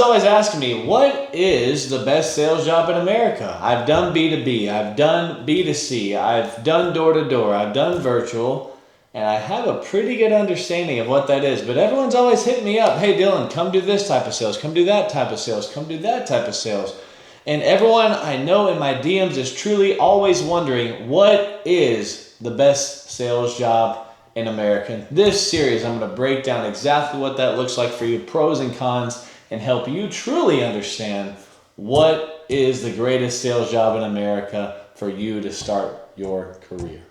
always asking me, what is the best sales job in America? I've done B2B, I've done B2C, I've done door-to-door, I've done virtual, and I have a pretty good understanding of what that is. But everyone's always hitting me up, hey Dylan, come do this type of sales, come do that type of sales, come do that type of sales. And everyone I know in my DMs is truly always wondering, what is the best sales job in America? In this series, I'm going to break down exactly what that looks like for you, pros and cons, and help you truly understand what is the greatest sales job in America for you to start your career.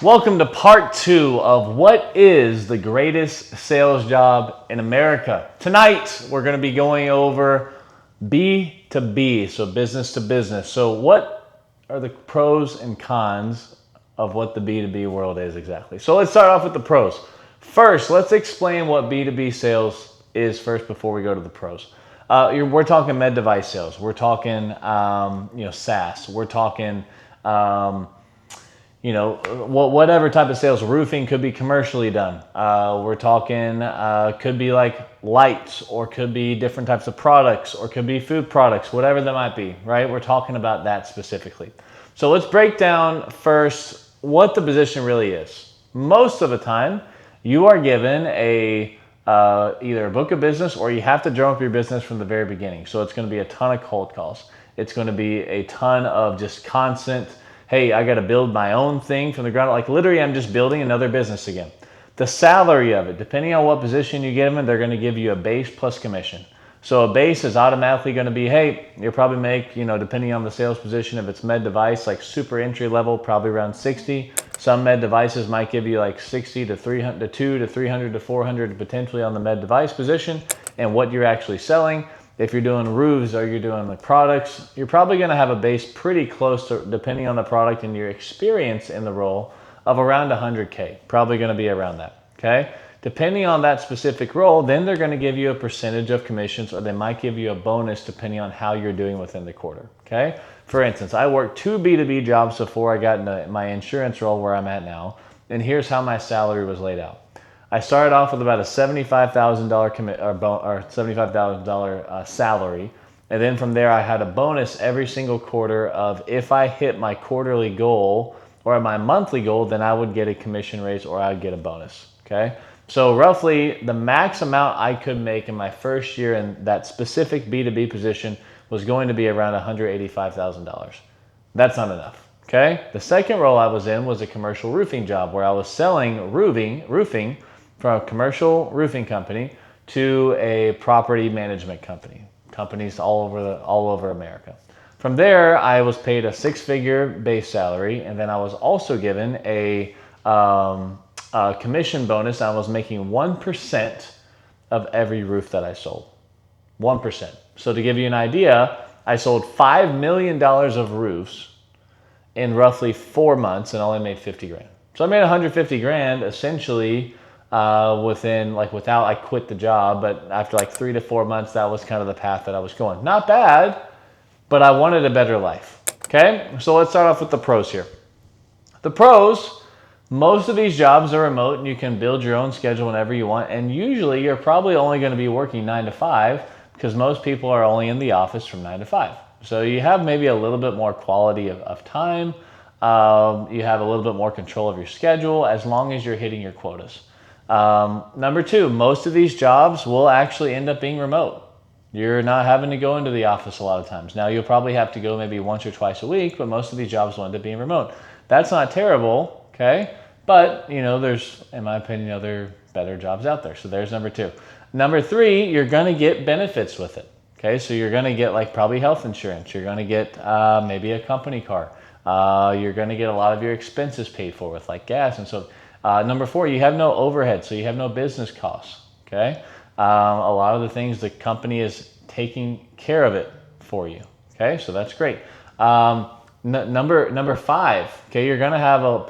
Welcome to part 2 of what is the greatest sales job in America. Tonight, we're going to be going over B2B, so business to business. So what are the pros and cons of what the B2B world is exactly? So let's start off with the pros. First, let's explain what B2B sales is first before we go to the pros. We're talking med device sales. We're talking SaaS. We're talking whatever type of sales. Roofing could be commercially done. We're talking, could be like lights, or could be different types of products, or could be food products, whatever that might be, right? We're talking about that specifically. So let's break down first what the position really is. Most of the time, you are given either a book of business, or you have to drum up your business from the very beginning. So it's going to be a ton of cold calls. It's going to be a ton of just constant, hey, I got to build my own thing from the ground up. Like literally, I'm just building another business again. The salary of it, depending on what position you get them in, they're going to give you a base plus commission. So a base is automatically going to be, hey, you'll probably make, depending on the sales position, if it's med device, like super entry level, probably around 60. Some med devices might give you like 60 to 300 to 2 to 300 to 400 potentially on the med device position and what you're actually selling. If you're doing roofs or you're doing the products, you're probably going to have a base pretty close to, depending on the product and your experience in the role, of around 100K. Probably going to be around that, okay? Depending on that specific role, then they're going to give you a percentage of commissions, or they might give you a bonus depending on how you're doing within the quarter, okay? For instance, I worked 2 B2B jobs before I got into my insurance role where I'm at now, and here's how my salary was laid out. I started off with about a $75,000 $75,000 salary, and then from there I had a bonus every single quarter of if I hit my quarterly goal or my monthly goal, then I would get a commission raise or I'd get a bonus. Okay, so roughly the max amount I could make in my first year in that specific B2B position was going to be around $185,000. That's not enough. Okay, the second role I was in was a commercial roofing job where I was selling roofing from a commercial roofing company to a property management company, companies all over America. From there, I was paid a 6-figure base salary, and then I was also given a commission bonus. I was making 1% of every roof that I sold. 1%. So to give you an idea, I sold $5 million of roofs in roughly 4 months and only made 50 grand. So I made 150 grand essentially without I quit the job, but after like 3 to 4 months, that was kind of the path that I was going. Not bad, but I wanted a better life. Okay, so let's start off with the pros here. The pros, most of these jobs are remote and you can build your own schedule whenever you want, and usually you're probably only going to be working 9 to 5 because most people are only in the office from 9 to 5. So you have maybe a little bit more quality of time. You have a little bit more control of your schedule as long as you're hitting your quotas. Number 2, most of these jobs will actually end up being remote. You're not having to go into the office a lot of times. Now you'll probably have to go maybe once or twice a week, but most of these jobs will end up being remote. That's not terrible, okay? But, there's, in my opinion, other better jobs out there. So there's number 2. Number 3, you're gonna get benefits with it, okay? So you're gonna get like probably health insurance. You're gonna get maybe a company car. You're gonna get a lot of your expenses paid for with like gas and so. Number 4, you have no overhead, so you have no business costs, okay? A lot of the things the company is taking care of it for you, okay? So that's great. Number 5, okay, you're gonna have a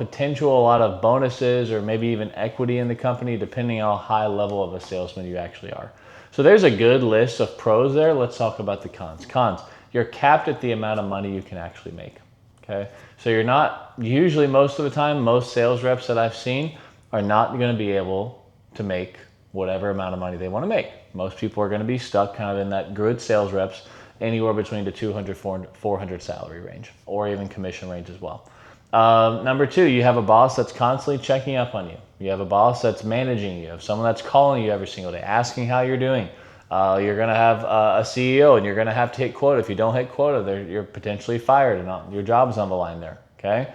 lot of bonuses or maybe even equity in the company depending on how high level of a salesman you actually are. So there's a good list of pros there. Let's talk about the cons. Cons, you're capped at the amount of money you can actually make. Okay, so you're not, usually most of the time, most sales reps that I've seen are not going to be able to make whatever amount of money they want to make. Most people are going to be stuck kind of in that good sales reps anywhere between the 200, 400 salary range, or even commission range as well. Number two, you have a boss that's constantly checking up on you. You have a boss that's managing you. You have someone that's calling you every single day, asking how you're doing. You're going to have a CEO, and you're going to have to hit quota. If you don't hit quota, you're potentially fired, and your job's on the line there. Okay.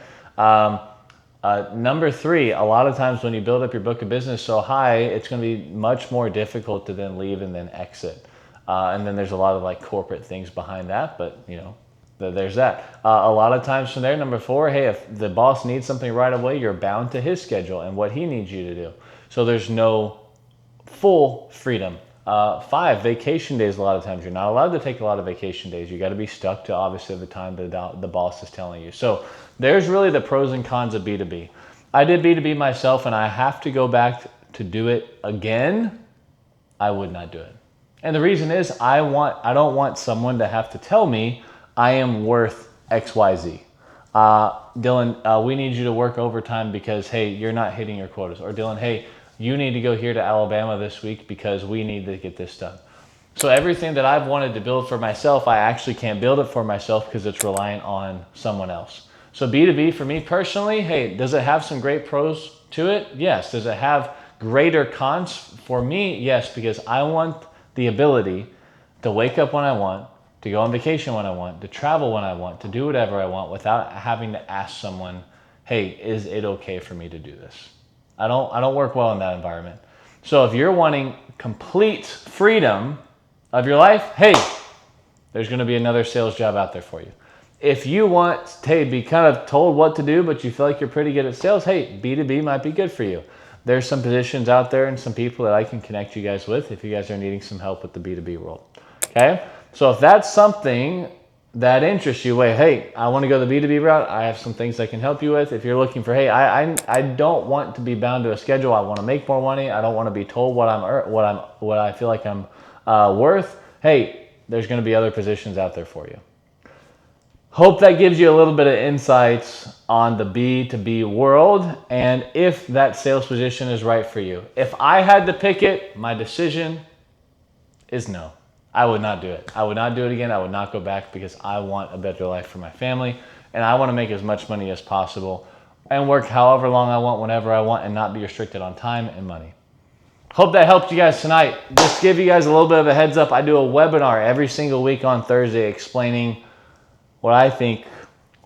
Number three, a lot of times when you build up your book of business so high, it's going to be much more difficult to then leave and then exit. And then there's a lot of like corporate things behind that, but there's that. A lot of times from there, number four, hey, if the boss needs something right away, you're bound to his schedule and what he needs you to do. So there's no full freedom. Five, vacation days. A lot of times you're not allowed to take a lot of vacation days. You got to be stuck to obviously the time that the boss is telling you. So there's really the pros and cons of B2B. I did B2B myself, and I have to go back to do it again. I would not do it. And the reason is I don't want someone to have to tell me I am worth XYZ. Dylan, we need you to work overtime because, hey, you're not hitting your quotas. Or Dylan, hey, you need to go here to Alabama this week because we need to get this done. So everything that I've wanted to build for myself, I actually can't build it for myself because it's reliant on someone else. So B2B for me personally, hey, does it have some great pros to it? Yes. Does it have greater cons? For me, yes, because I want the ability to wake up when I want, to go on vacation when I want, to travel when I want, to do whatever I want without having to ask someone, hey, is it okay for me to do this? I don't work well in that environment. So if you're wanting complete freedom of your life, hey, there's going to be another sales job out there for you. If you want to be kind of told what to do, but you feel like you're pretty good at sales, hey, B2B might be good for you. There's some positions out there and some people that I can connect you guys with if you guys are needing some help with the B2B world. Okay? So if that's something that interests you, hey, I want to go the B2B route, I have some things I can help you with. If you're looking for, hey, I don't want to be bound to a schedule. I want to make more money. I don't want to be told what I feel like I'm worth. Hey, there's going to be other positions out there for you. Hope that gives you a little bit of insights on the B2B world and if that sales position is right for you. If I had to pick it, my decision is no. I would not do it. I would not do it again. I would not go back because I want a better life for my family and I want to make as much money as possible and work however long I want, whenever I want, and not be restricted on time and money. Hope that helped you guys tonight. Just to give you guys a little bit of a heads up, I do a webinar every single week on Thursday explaining what I think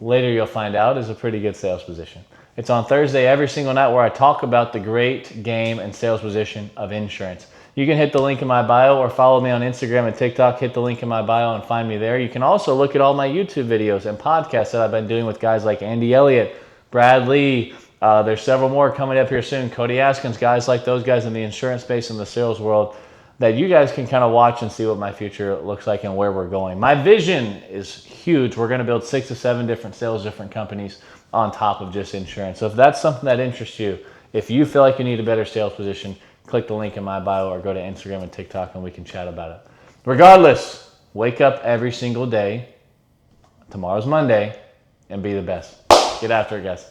later you'll find out is a pretty good sales position. It's on Thursday every single night where I talk about the great game and sales position of insurance. You can hit the link in my bio or follow me on Instagram and TikTok. Hit the link in my bio and find me there. You can also look at all my YouTube videos and podcasts that I've been doing with guys like Andy Elliott, Brad Lee. There's several more coming up here soon. Cody Askins, guys like those guys in the insurance space and the sales world that you guys can kind of watch and see what my future looks like and where we're going. My vision is huge. We're going to build 6 to 7 different sales, different companies on top of just insurance. So if that's something that interests you, if you feel like you need a better sales position, click the link in my bio or go to Instagram and TikTok and we can chat about it. Regardless, wake up every single day. Tomorrow's Monday and be the best. Get after it, guys.